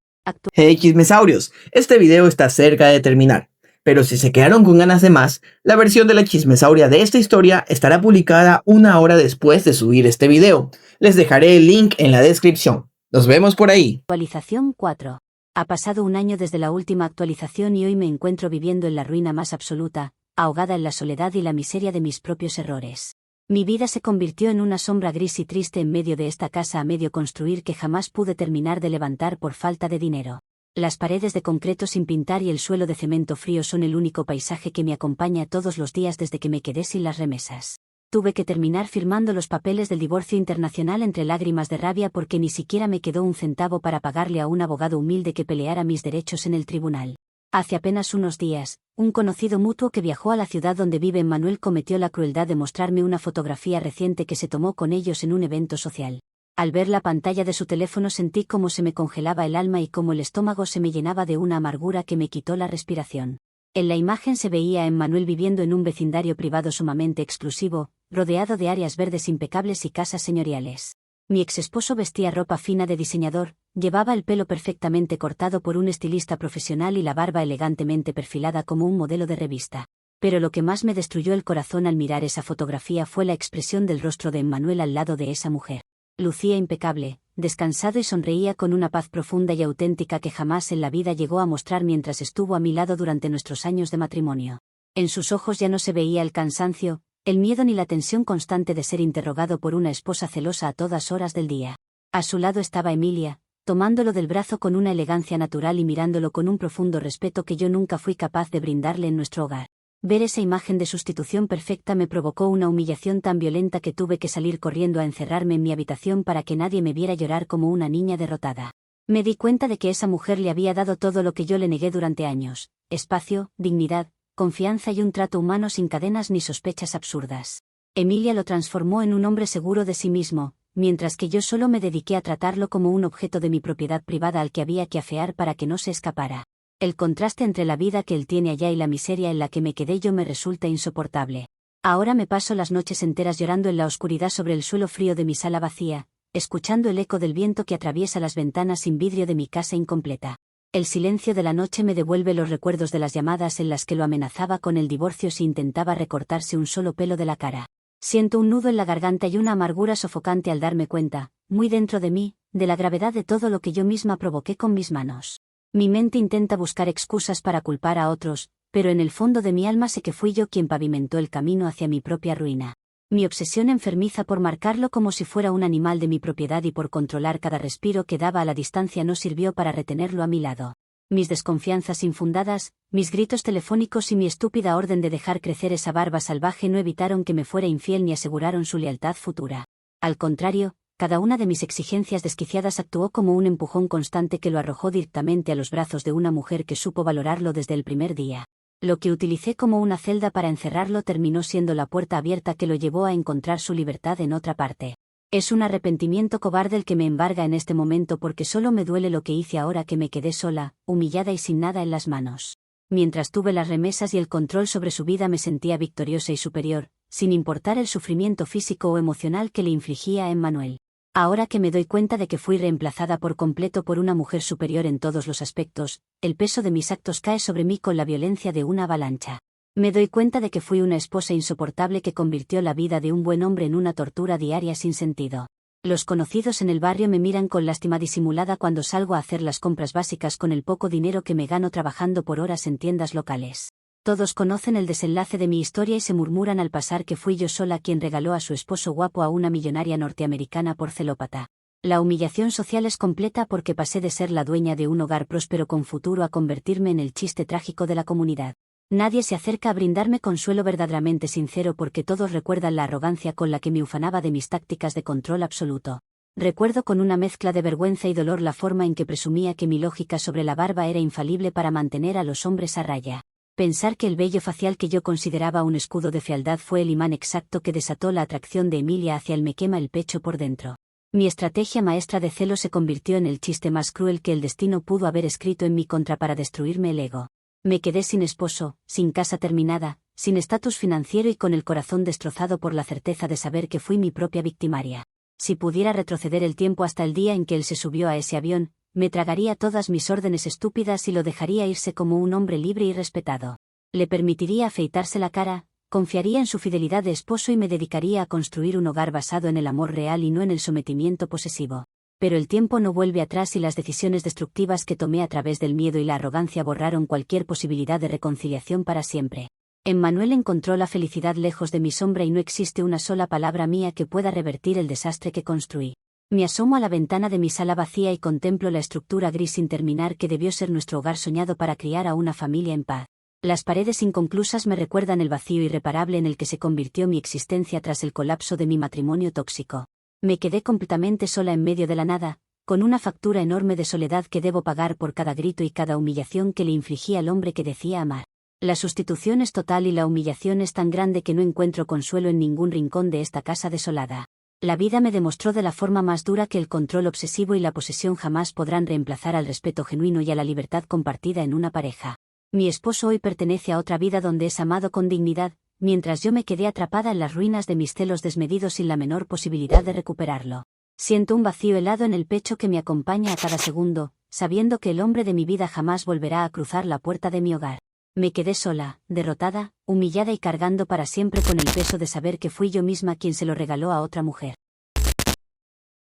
Hey chismesaurios, este video está cerca de terminar, pero si se quedaron con ganas de más, la versión de la chismesauria de esta historia estará publicada 1 hora después de subir este video. Les dejaré el link en la descripción. Nos vemos por ahí. Actualización 4. Ha pasado un año desde la última actualización y hoy me encuentro viviendo en la ruina más absoluta, ahogada en la soledad y la miseria de mis propios errores. Mi vida se convirtió en una sombra gris y triste en medio de esta casa a medio construir que jamás pude terminar de levantar por falta de dinero. Las paredes de concreto sin pintar y el suelo de cemento frío son el único paisaje que me acompaña todos los días desde que me quedé sin las remesas. Tuve que terminar firmando los papeles del divorcio internacional entre lágrimas de rabia porque ni siquiera me quedó un centavo para pagarle a un abogado humilde que peleara mis derechos en el tribunal. Hace apenas unos días, un conocido mutuo que viajó a la ciudad donde vive Emmanuel cometió la crueldad de mostrarme una fotografía reciente que se tomó con ellos en un evento social. Al ver la pantalla de su teléfono sentí cómo se me congelaba el alma y cómo el estómago se me llenaba de una amargura que me quitó la respiración. En la imagen se veía a Emmanuel viviendo en un vecindario privado sumamente exclusivo, rodeado de áreas verdes impecables y casas señoriales. Mi exesposo vestía ropa fina de diseñador, llevaba el pelo perfectamente cortado por un estilista profesional y la barba elegantemente perfilada como un modelo de revista. Pero lo que más me destruyó el corazón al mirar esa fotografía fue la expresión del rostro de Emmanuel al lado de esa mujer. Lucía impecable, descansado y sonreía con una paz profunda y auténtica que jamás en la vida llegó a mostrar mientras estuvo a mi lado durante nuestros años de matrimonio. En sus ojos ya no se veía el cansancio, el miedo ni la tensión constante de ser interrogado por una esposa celosa a todas horas del día. A su lado estaba Emilia, tomándolo del brazo con una elegancia natural y mirándolo con un profundo respeto que yo nunca fui capaz de brindarle en nuestro hogar. Ver esa imagen de sustitución perfecta me provocó una humillación tan violenta que tuve que salir corriendo a encerrarme en mi habitación para que nadie me viera llorar como una niña derrotada. Me di cuenta de que esa mujer le había dado todo lo que yo le negué durante años: espacio, dignidad, confianza y un trato humano sin cadenas ni sospechas absurdas. Emilia lo transformó en un hombre seguro de sí mismo, mientras que yo solo me dediqué a tratarlo como un objeto de mi propiedad privada al que había que afear para que no se escapara. El contraste entre la vida que él tiene allá y la miseria en la que me quedé yo me resulta insoportable. Ahora me paso las noches enteras llorando en la oscuridad sobre el suelo frío de mi sala vacía, escuchando el eco del viento que atraviesa las ventanas sin vidrio de mi casa incompleta. El silencio de la noche me devuelve los recuerdos de las llamadas en las que lo amenazaba con el divorcio si intentaba recortarse un solo pelo de la cara. Siento un nudo en la garganta y una amargura sofocante al darme cuenta, muy dentro de mí, de la gravedad de todo lo que yo misma provoqué con mis manos. Mi mente intenta buscar excusas para culpar a otros, pero en el fondo de mi alma sé que fui yo quien pavimentó el camino hacia mi propia ruina. Mi obsesión enfermiza por marcarlo como si fuera un animal de mi propiedad y por controlar cada respiro que daba a la distancia no sirvió para retenerlo a mi lado. Mis desconfianzas infundadas, mis gritos telefónicos y mi estúpida orden de dejar crecer esa barba salvaje no evitaron que me fuera infiel ni aseguraron su lealtad futura. Al contrario, cada una de mis exigencias desquiciadas actuó como un empujón constante que lo arrojó directamente a los brazos de una mujer que supo valorarlo desde el primer día. Lo que utilicé como una celda para encerrarlo terminó siendo la puerta abierta que lo llevó a encontrar su libertad en otra parte. Es un arrepentimiento cobarde el que me embarga en este momento porque solo me duele lo que hice ahora que me quedé sola, humillada y sin nada en las manos. Mientras tuve las remesas y el control sobre su vida me sentía victoriosa y superior, sin importar el sufrimiento físico o emocional que le infligía a Emmanuel. Ahora que me doy cuenta de que fui reemplazada por completo por una mujer superior en todos los aspectos, el peso de mis actos cae sobre mí con la violencia de una avalancha. Me doy cuenta de que fui una esposa insoportable que convirtió la vida de un buen hombre en una tortura diaria sin sentido. Los conocidos en el barrio me miran con lástima disimulada cuando salgo a hacer las compras básicas con el poco dinero que me gano trabajando por horas en tiendas locales. Todos conocen el desenlace de mi historia y se murmuran al pasar que fui yo sola quien regaló a su esposo guapo a una millonaria norteamericana porcelópata. La humillación social es completa porque pasé de ser la dueña de un hogar próspero con futuro a convertirme en el chiste trágico de la comunidad. Nadie se acerca a brindarme consuelo verdaderamente sincero porque todos recuerdan la arrogancia con la que me ufanaba de mis tácticas de control absoluto. Recuerdo con una mezcla de vergüenza y dolor la forma en que presumía que mi lógica sobre la barba era infalible para mantener a los hombres a raya. Pensar que el vello facial que yo consideraba un escudo de fealdad fue el imán exacto que desató la atracción de Emilia hacia él me quema el pecho por dentro. Mi estrategia maestra de celo se convirtió en el chiste más cruel que el destino pudo haber escrito en mi contra para destruirme el ego. Me quedé sin esposo, sin casa terminada, sin estatus financiero y con el corazón destrozado por la certeza de saber que fui mi propia victimaria. Si pudiera retroceder el tiempo hasta el día en que él se subió a ese avión, me tragaría todas mis órdenes estúpidas y lo dejaría irse como un hombre libre y respetado. Le permitiría afeitarse la cara, confiaría en su fidelidad de esposo y me dedicaría a construir un hogar basado en el amor real y no en el sometimiento posesivo. Pero el tiempo no vuelve atrás y las decisiones destructivas que tomé a través del miedo y la arrogancia borraron cualquier posibilidad de reconciliación para siempre. Emmanuel encontró la felicidad lejos de mi sombra y no existe una sola palabra mía que pueda revertir el desastre que construí. Me asomo a la ventana de mi sala vacía y contemplo la estructura gris sin terminar que debió ser nuestro hogar soñado para criar a una familia en paz. Las paredes inconclusas me recuerdan el vacío irreparable en el que se convirtió mi existencia tras el colapso de mi matrimonio tóxico. Me quedé completamente sola en medio de la nada, con una factura enorme de soledad que debo pagar por cada grito y cada humillación que le infligí al hombre que decía amar. La sustitución es total y la humillación es tan grande que no encuentro consuelo en ningún rincón de esta casa desolada. La vida me demostró de la forma más dura que el control obsesivo y la posesión jamás podrán reemplazar al respeto genuino y a la libertad compartida en una pareja. Mi esposo hoy pertenece a otra vida donde es amado con dignidad, mientras yo me quedé atrapada en las ruinas de mis celos desmedidos sin la menor posibilidad de recuperarlo. Siento un vacío helado en el pecho que me acompaña a cada segundo, sabiendo que el hombre de mi vida jamás volverá a cruzar la puerta de mi hogar. Me quedé sola, derrotada, humillada y cargando para siempre con el peso de saber que fui yo misma quien se lo regaló a otra mujer.